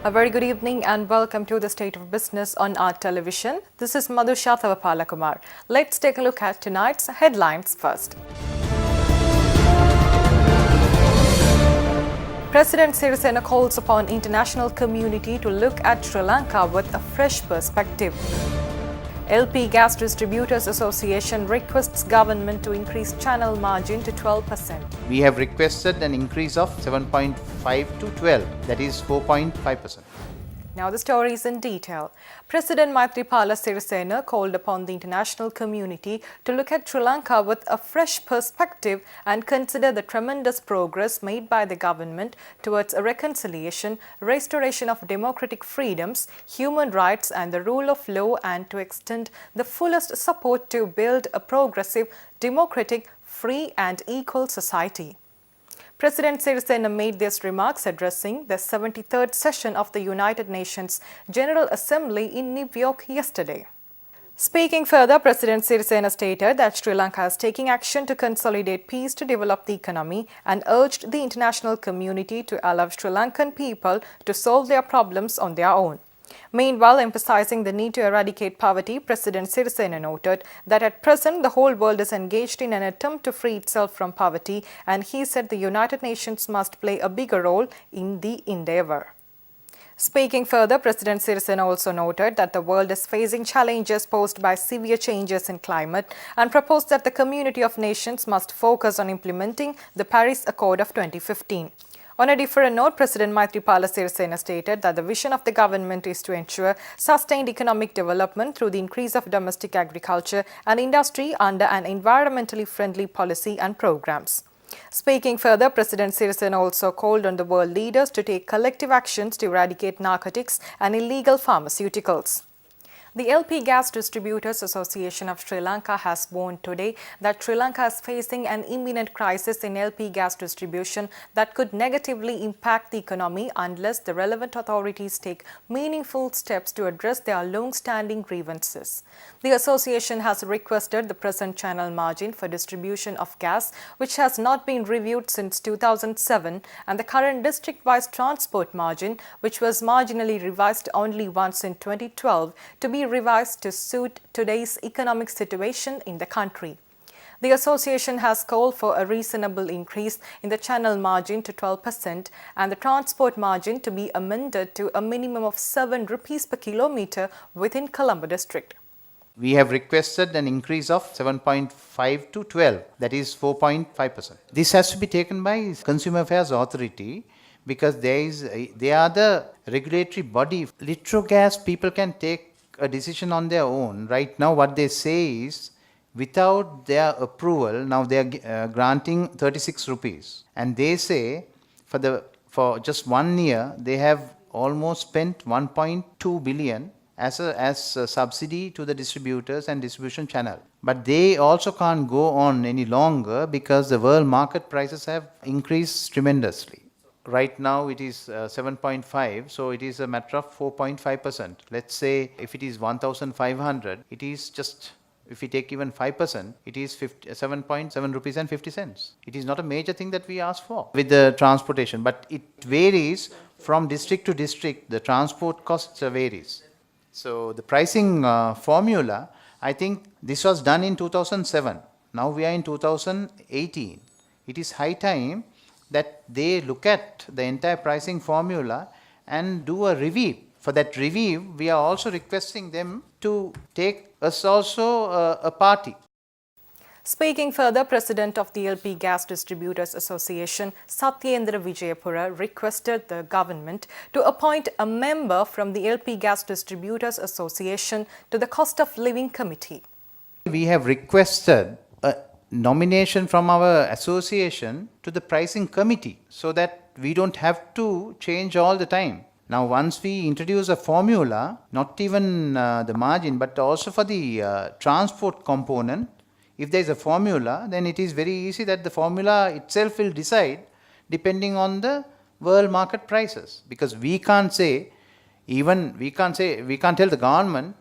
A very good evening and welcome to the State of Business on our television. This is Madhusha Thavapalakumar. Let's take a look at tonight's headlines first. President Sirisena calls upon international community to look at Sri Lanka with a fresh perspective. LP Gas Distributors Association requests government to increase channel margin to 12%. We have requested an increase of 7.5 to 12, that is 4.5%. Now the stories in detail. President Maithripala Sirisena called upon the international community to look at Sri Lanka with a fresh perspective and consider the tremendous progress made by the government towards a reconciliation, restoration of democratic freedoms, human rights and the rule of law, and to extend the fullest support to build a progressive, democratic, free and equal society. President Sirisena made these remarks addressing the 73rd session of the United Nations General Assembly in New York yesterday. Speaking further, President Sirisena stated that Sri Lanka is taking action to consolidate peace to develop the economy and urged the international community to allow Sri Lankan people to solve their problems on their own. Meanwhile, emphasizing the need to eradicate poverty, President Sirisena noted that at present the whole world is engaged in an attempt to free itself from poverty, and he said the United Nations must play a bigger role in the endeavor. Speaking further, President Sirisena also noted that the world is facing challenges posed by severe changes in climate and proposed that the community of nations must focus on implementing the Paris Accord of 2015. On a different note, President Maithripala Sirisena stated that the vision of the government is to ensure sustained economic development through the increase of domestic agriculture and industry under an environmentally friendly policy and programs. Speaking further, President Sirisena also called on the world leaders to take collective actions to eradicate narcotics and illegal pharmaceuticals. The LP Gas Distributors Association of Sri Lanka has warned today that Sri Lanka is facing an imminent crisis in LP gas distribution that could negatively impact the economy unless the relevant authorities take meaningful steps to address their long-standing grievances. The association has requested the present channel margin for distribution of gas, which has not been reviewed since 2007, and the current district-wise transport margin, which was marginally revised only once in 2012, to be revised to suit today's economic situation in the country. The association has called for a reasonable increase in the channel margin to 12% and the transport margin to be amended to a minimum of 7 rupees per kilometre within Colombo district. We have requested an increase of 7.5 to 12, that is 4.5%. This has to be taken by Consumer Affairs Authority because they are the regulatory body. Litro-gas people can take a decision on their own. Right now what they say is without their approval, now they are granting 36 rupees, and they say for just 1 year they have almost spent 1.2 billion as a subsidy to the distributors and distribution channel. But they also can't go on any longer because the world market prices have increased tremendously. Right now it is 7.5, so it is a matter of 4.5%. Let's say if it is 1,500, it is just, if we take even 5%, it is 7.7 rupees and 50 cents. It is not a major thing that we ask for with the transportation, but it varies from district to district. The transport costs varies. So the pricing formula, I think this was done in 2007. Now we are in 2018. It is high time that they look at the entire pricing formula and do a review. For that review, we are also requesting them to take us also a party. Speaking further, President of the LP Gas Distributors Association, Satyendra Vijayapura, requested the government to appoint a member from the LP Gas Distributors Association to the Cost of Living Committee. We have requested a nomination from our association to the pricing committee so that we don't have to change all the time. Now once we introduce a formula, not even the margin but also for the transport component, if there is a formula, then it is very easy that the formula itself will decide depending on the world market prices. Because we can't say, we can't tell the government,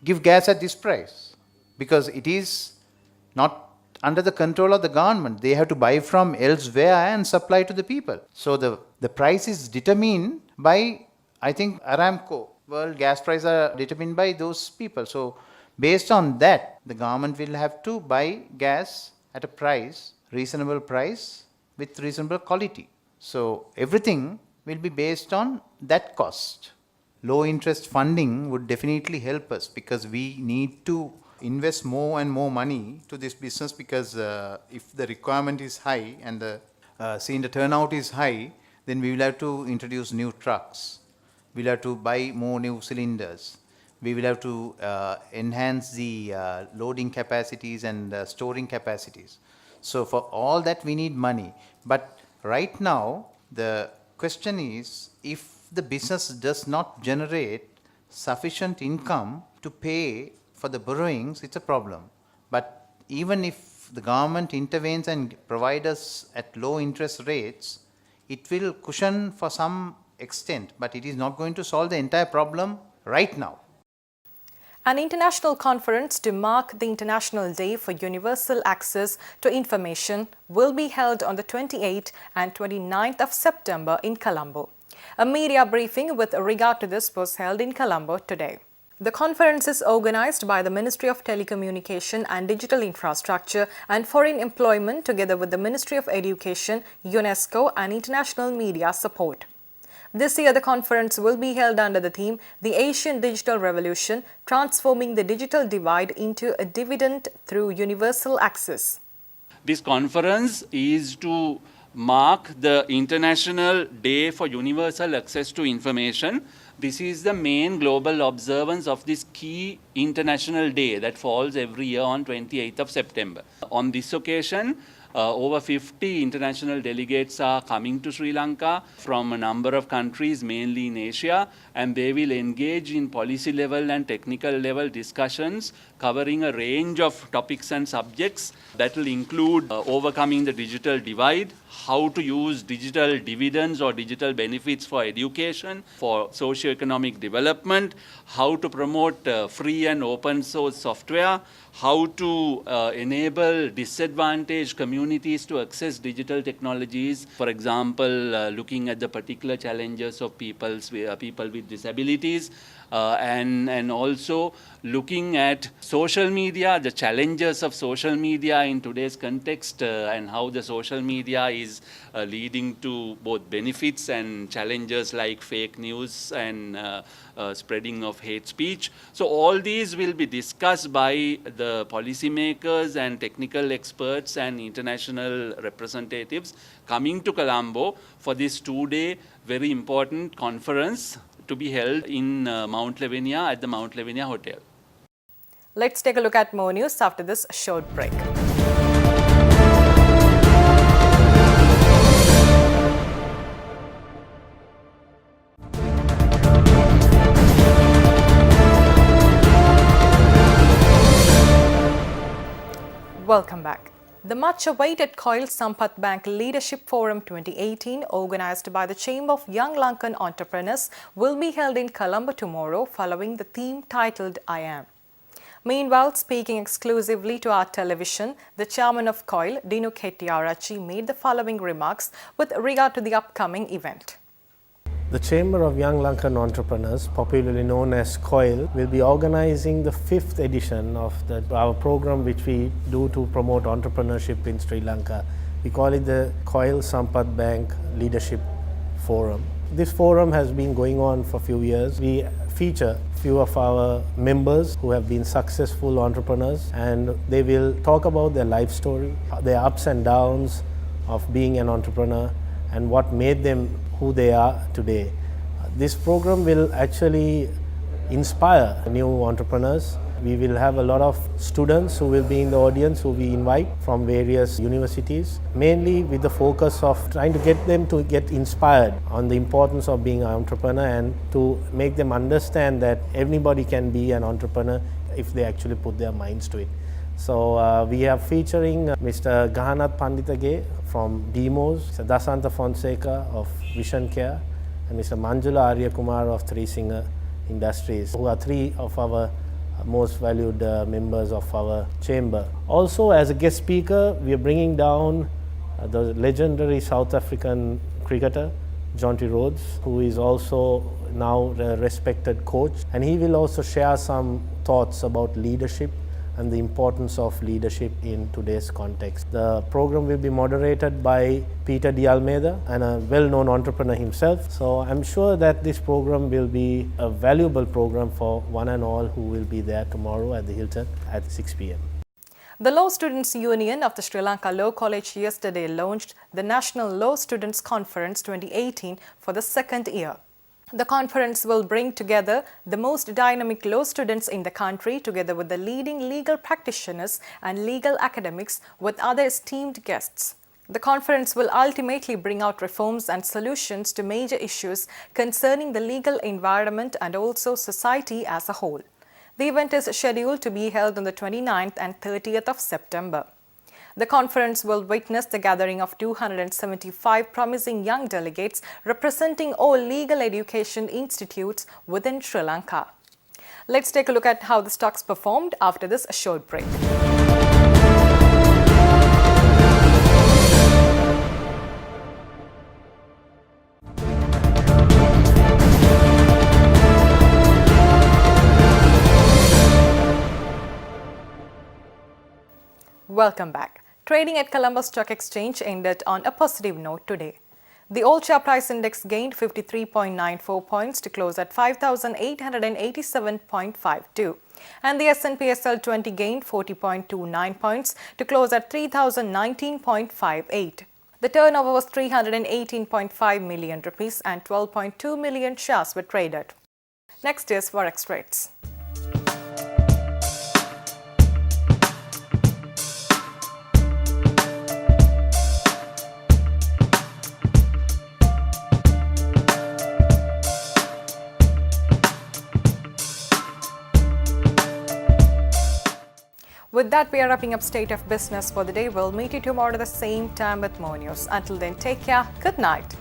give gas at this price, because it is not under the control of the government. They have to buy from elsewhere and supply to the people. So the price is determined by I think Aramco, world gas prices are determined by those people. So based on that, the government will have to buy gas at a price, reasonable price with reasonable quality. So everything will be based on that cost. Low interest funding would definitely help us because we need to invest more and more money to this business because if the requirement is high and the turnout is high, then we will have to introduce new trucks. We'll have to buy more new cylinders. We will have to enhance the loading capacities and storing capacities. So for all that we need money. But right now the question is, if the business does not generate sufficient income to pay for the borrowings, it's a problem. But even if the government intervenes and provides us at low interest rates, it will cushion for some extent, but it is not going to solve the entire problem right now. An international conference to mark the International Day for Universal Access to Information will be held on the 28th and 29th of September in Colombo. A media briefing with regard to this was held in Colombo today. The conference is organized by the Ministry of Telecommunication and Digital Infrastructure and Foreign Employment together with the Ministry of Education, UNESCO and International Media Support. This year, the conference will be held under the theme, The Asian Digital Revolution, Transforming the Digital Divide into a Dividend Through Universal Access. This conference is to mark the International Day for Universal Access to Information. This is the main global observance of this key international day that falls every year on 28th of September. On this occasion, over 50 international delegates are coming to Sri Lanka from a number of countries, mainly in Asia, and they will engage in policy level and technical level discussions covering a range of topics and subjects that will include overcoming the digital divide, how to use digital dividends or digital benefits for education, for socio-economic development, how to promote free and open source software, how to enable disadvantaged communities to access digital technologies. For example, looking at the particular challenges of people with disabilities, and also looking at social media, the challenges of social media in today's context, and how the social media is leading to both benefits and challenges like fake news and spreading of hate speech. So all these will be discussed by the policymakers and technical experts and international representatives coming to Colombo for this two-day very important conference to be held in Mount Lavinia at the Mount Lavinia Hotel. Let's take a look at more news after this short break. Welcome back. The much-awaited KOIL Sampath Bank Leadership Forum 2018, organized by the Chamber of Young Lankan Entrepreneurs, will be held in Colombo tomorrow following the theme titled I Am. Meanwhile, speaking exclusively to our television, the chairman of KOIL, Dinu Kettiarachchi, made the following remarks with regard to the upcoming event. The Chamber of Young Lankan Entrepreneurs, popularly known as KOIL, will be organizing the 5th edition of our program which we do to promote entrepreneurship in Sri Lanka. We call it the KOIL Sampath Bank Leadership Forum. This forum has been going on for a few years. We feature few of our members who have been successful entrepreneurs, and they will talk about their life story, their ups and downs of being an entrepreneur, and what made them who they are today. This program will actually inspire new entrepreneurs. We will have a lot of students who will be in the audience who we invite from various universities, mainly with the focus of trying to get them to get inspired on the importance of being an entrepreneur and to make them understand that everybody can be an entrepreneur if they actually put their minds to it. So we are featuring Mr. Gahanath Panditage from DMOS, Mr. Dasanta Fonseca of Vision Care, and Mr. Manjula Aryakumar of Three Singer Industries, who are three of our most valued members of our chamber. Also, as a guest speaker, we are bringing down the legendary South African cricketer, Jonty Rhodes, who is also now a respected coach, and he will also share some thoughts about leadership and the importance of leadership in today's context. The program will be moderated by Peter De Almeida, and a well-known entrepreneur himself. So I'm sure that this program will be a valuable program for one and all who will be there tomorrow at the Hilton at 6 p.m. The Law Students Union of the Sri Lanka Law College yesterday launched the National Law Students Conference 2018 for the second year. The conference will bring together the most dynamic law students in the country together with the leading legal practitioners and legal academics with other esteemed guests. The conference will ultimately bring out reforms and solutions to major issues concerning the legal environment and also society as a whole. The event is scheduled to be held on the 29th and 30th of September. The conference will witness the gathering of 275 promising young delegates representing all legal education institutes within Sri Lanka. Let's take a look at how the stocks performed after this short break. Welcome back. Trading at Colombo Stock Exchange ended on a positive note today. The all-share price index gained 53.94 points to close at 5,887.52, and the S&P SL 20 gained 40.29 points to close at 3,019.58. The turnover was 318.5 million rupees and 12.2 million shares were traded. Next is Forex rates. With that, we are wrapping up State of Business for the day. We'll meet you tomorrow at the same time with more news. Until then, take care. Good night.